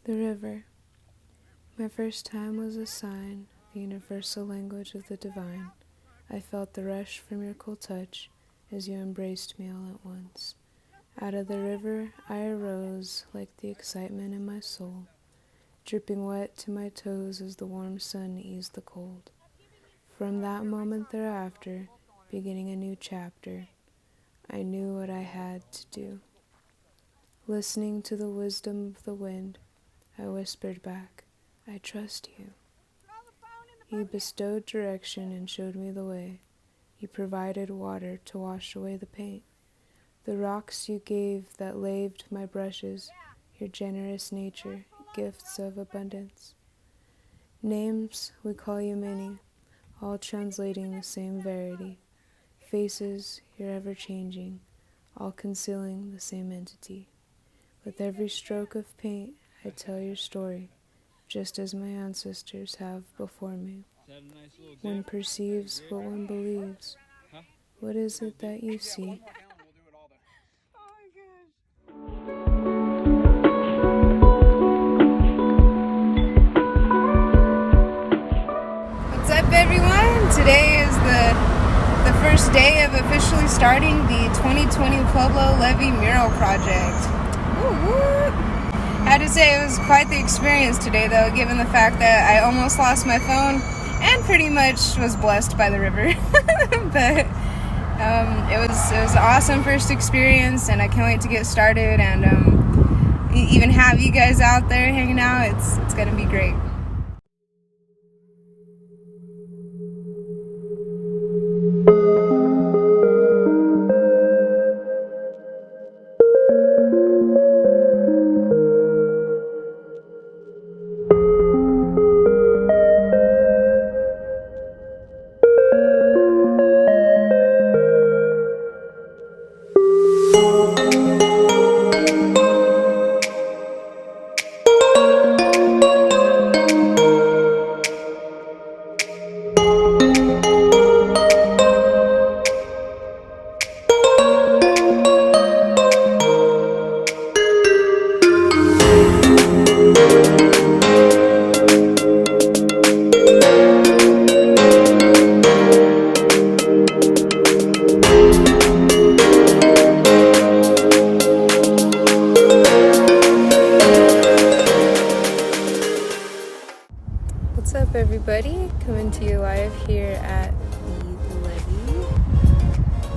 The river. My first time was a sign, the universal language of the divine. I felt the rush from your cool touch as you embraced me all at once. Out of the river I arose like the excitement in my soul, dripping wet to my toes as the warm sun eased the cold. From that moment thereafter, beginning a new chapter, I knew what I had to do. Listening to the wisdom of the wind, I whispered back, I trust you. You bestowed direction and showed me the way. You provided water to wash away the paint. The rocks you gave that laved my brushes, your generous nature, gifts of abundance. Names, we call you many, all translating the same verity. Faces, you're ever-changing, all concealing the same entity. With every stroke of paint, I tell your story, just as my ancestors have before me. One perceives what one believes. What is it that you see? What's up, everyone? Today is the first day of officially starting the 2020 Pueblo Levee Mural project. Woo-woo. I had to say it was quite the experience today, though, given the fact that I almost lost my phone and pretty much was blessed by the river. But it was an awesome first experience, and I can't wait to get started and even have you guys out there hanging out. It's gonna be great. What's up, everybody? Coming to you live here at the Levee.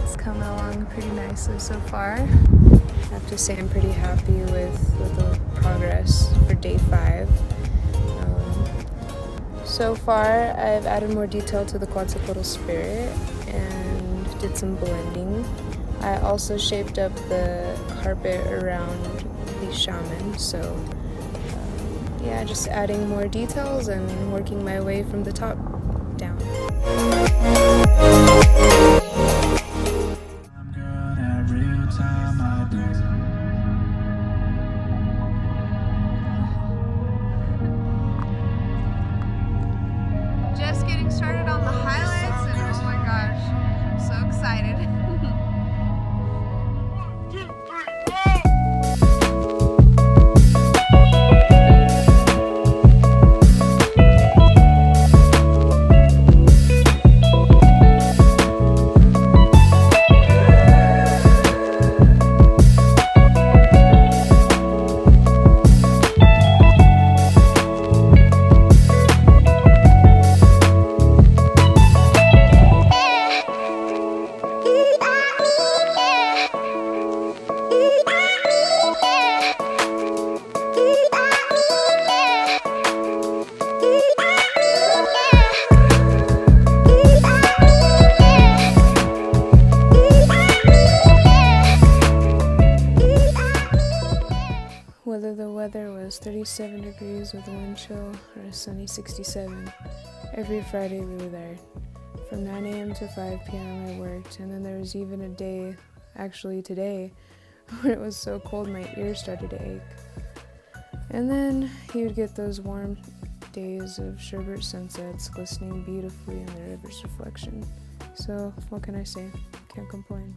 It's coming along pretty nicely so far. I have to say I'm pretty happy with the progress for day 5. So far, I've added more detail to the Quetzalcoatl spirit and did some blending. I also shaped up the carpet around the shaman, so yeah, just adding more details and working my way from the top down. Just getting started on the highlights, and oh my gosh, I'm so excited. Whether the weather was 37 degrees with a wind chill or a sunny 67, every Friday we were there. From 9 a.m. to 5 p.m. I worked, and then there was even a day, actually today, when it was so cold my ears started to ache. And then you'd get those warm days of sherbet sunsets glistening beautifully in the river's reflection. So what can I say? Can't complain.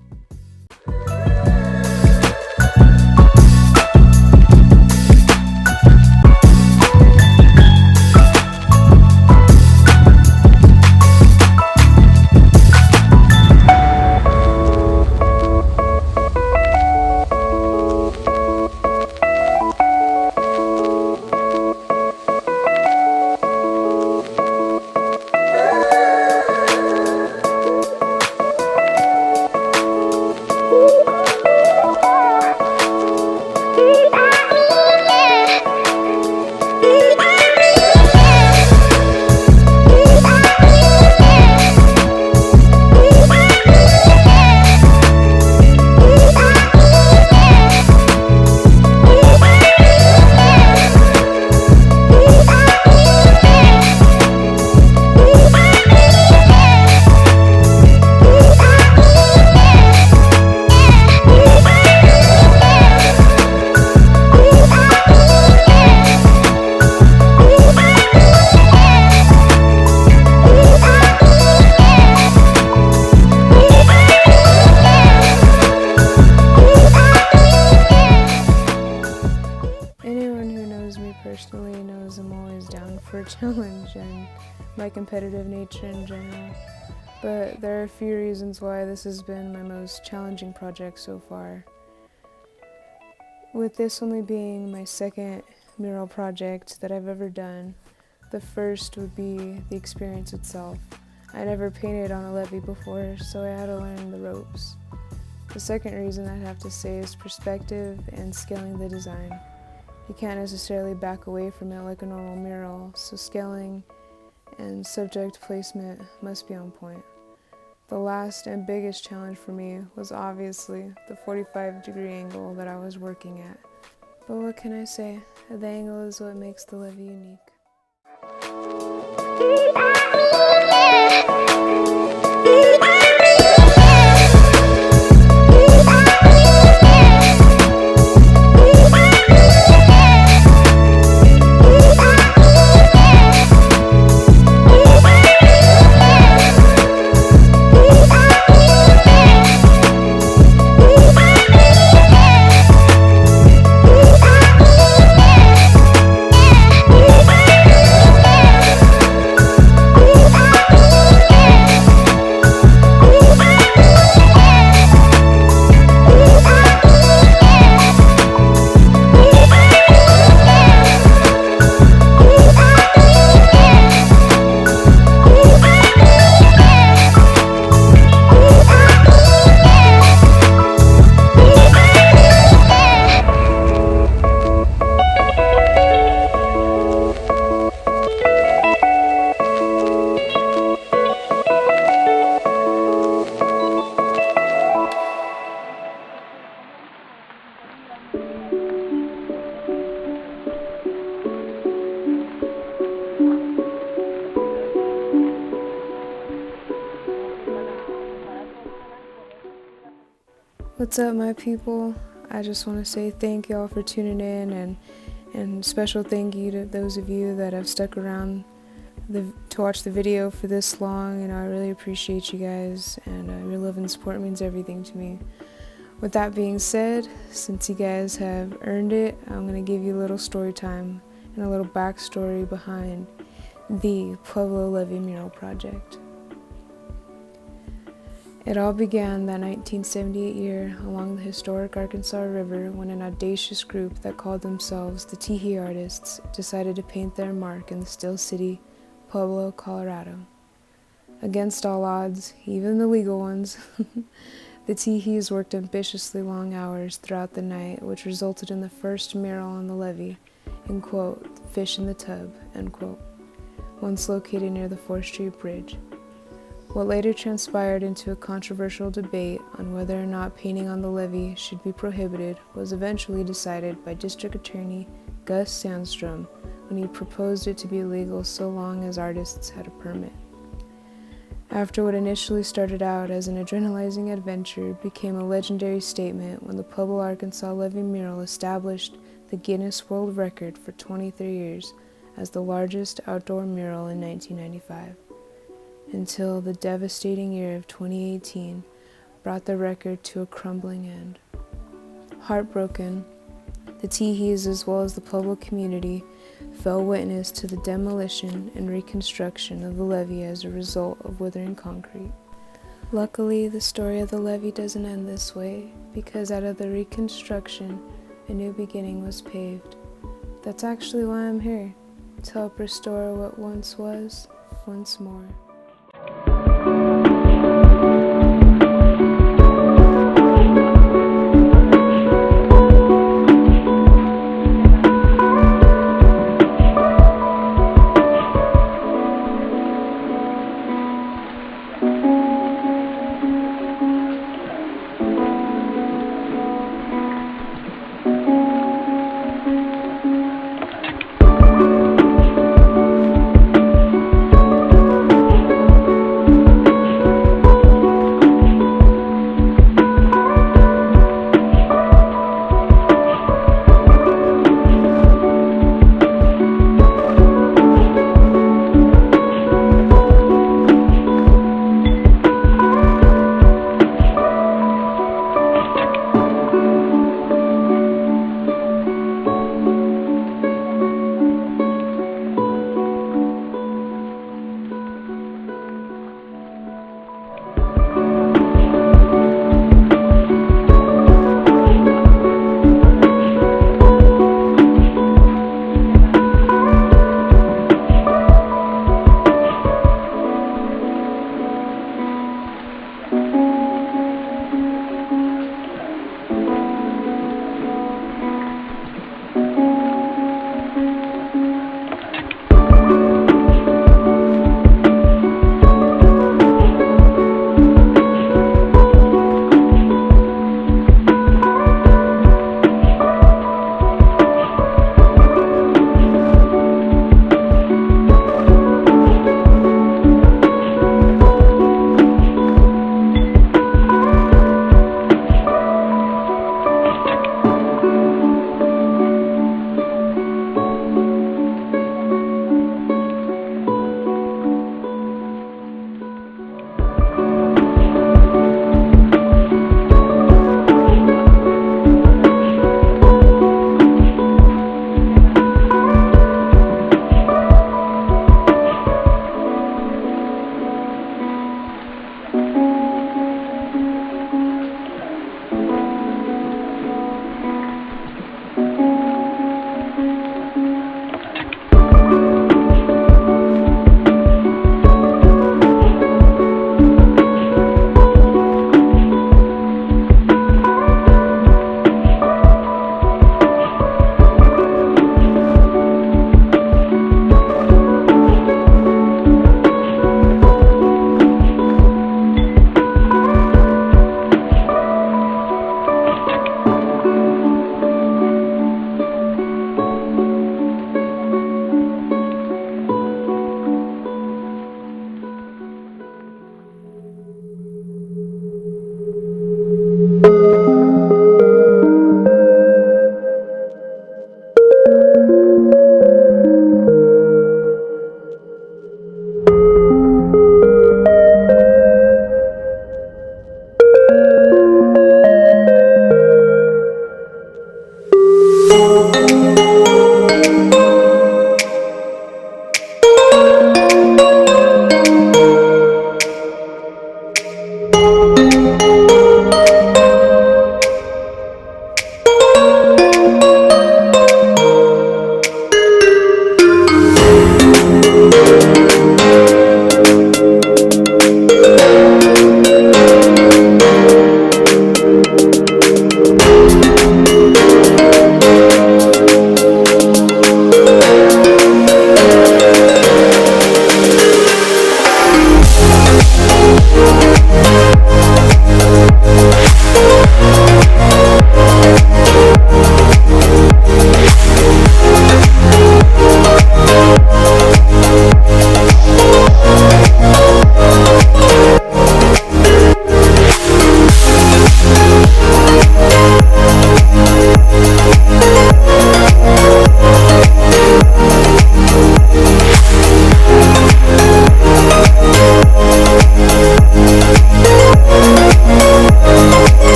knows me personally knows I'm always down for a challenge and my competitive nature in general. But there are a few reasons why this has been my most challenging project so far. With this only being my second mural project that I've ever done, the first would be the experience itself. I never painted on a levee before, so I had to learn the ropes. The second reason I'd have to say is perspective and scaling the design. You can't necessarily back away from it like a normal mural, so scaling and subject placement must be on point. The last and biggest challenge for me was obviously the 45-degree angle that I was working at. But what can I say? The angle is what makes the levee unique. What's up, my people? I just want to say thank y'all for tuning in, and special thank you to those of you that have stuck around to watch the video for this long. You know, I really appreciate you guys, and your love and support means everything to me. With that being said, since you guys have earned it, I'm going to give you a little story time and a little backstory behind the Pueblo Levee Mural Project. It all began that 1978 year along the historic Arkansas River when an audacious group that called themselves the Teehee Artists decided to paint their mark in the still city, Pueblo, Colorado. Against all odds, even the legal ones, the Teehees worked ambitiously long hours throughout the night, which resulted in the first mural on the levee, in quote, "fish in the tub," end quote, once located near the 4th Street Bridge. What later transpired into a controversial debate on whether or not painting on the levee should be prohibited was eventually decided by District Attorney Gus Sandstrom when he proposed it to be illegal so long as artists had a permit. After what initially started out as an adrenalizing adventure became a legendary statement when the Pueblo, Arkansas levee mural established the Guinness World Record for 23 years as the largest outdoor mural in 1995. Until the devastating year of 2018 brought the record to a crumbling end. Heartbroken, the Teehees as well as the Pueblo community fell witness to the demolition and reconstruction of the levee as a result of withering concrete. Luckily, the story of the levee doesn't end this way, because out of the reconstruction, a new beginning was paved. That's actually why I'm here, to help restore what once was, once more.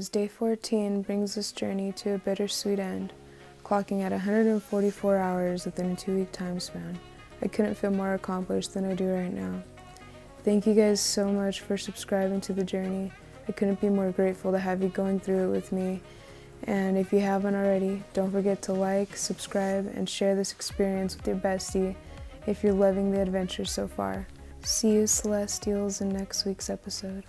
as day 14 brings this journey to a bittersweet end, clocking at 144 hours within a 2-week time span. I couldn't feel more accomplished than I do right now. Thank you guys so much for subscribing to the journey. I couldn't be more grateful to have you going through it with me. And if you haven't already, don't forget to like, subscribe, and share this experience with your bestie if you're loving the adventure so far. See you Celestials in next week's episode.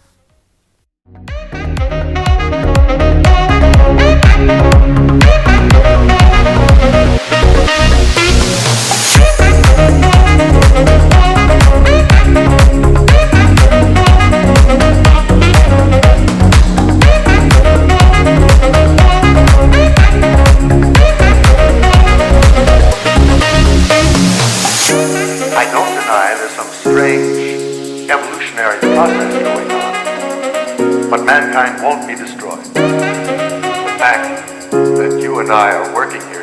I don't deny there's some strange evolutionary process going on, but mankind won't be destroyed. The fact that you and I are working here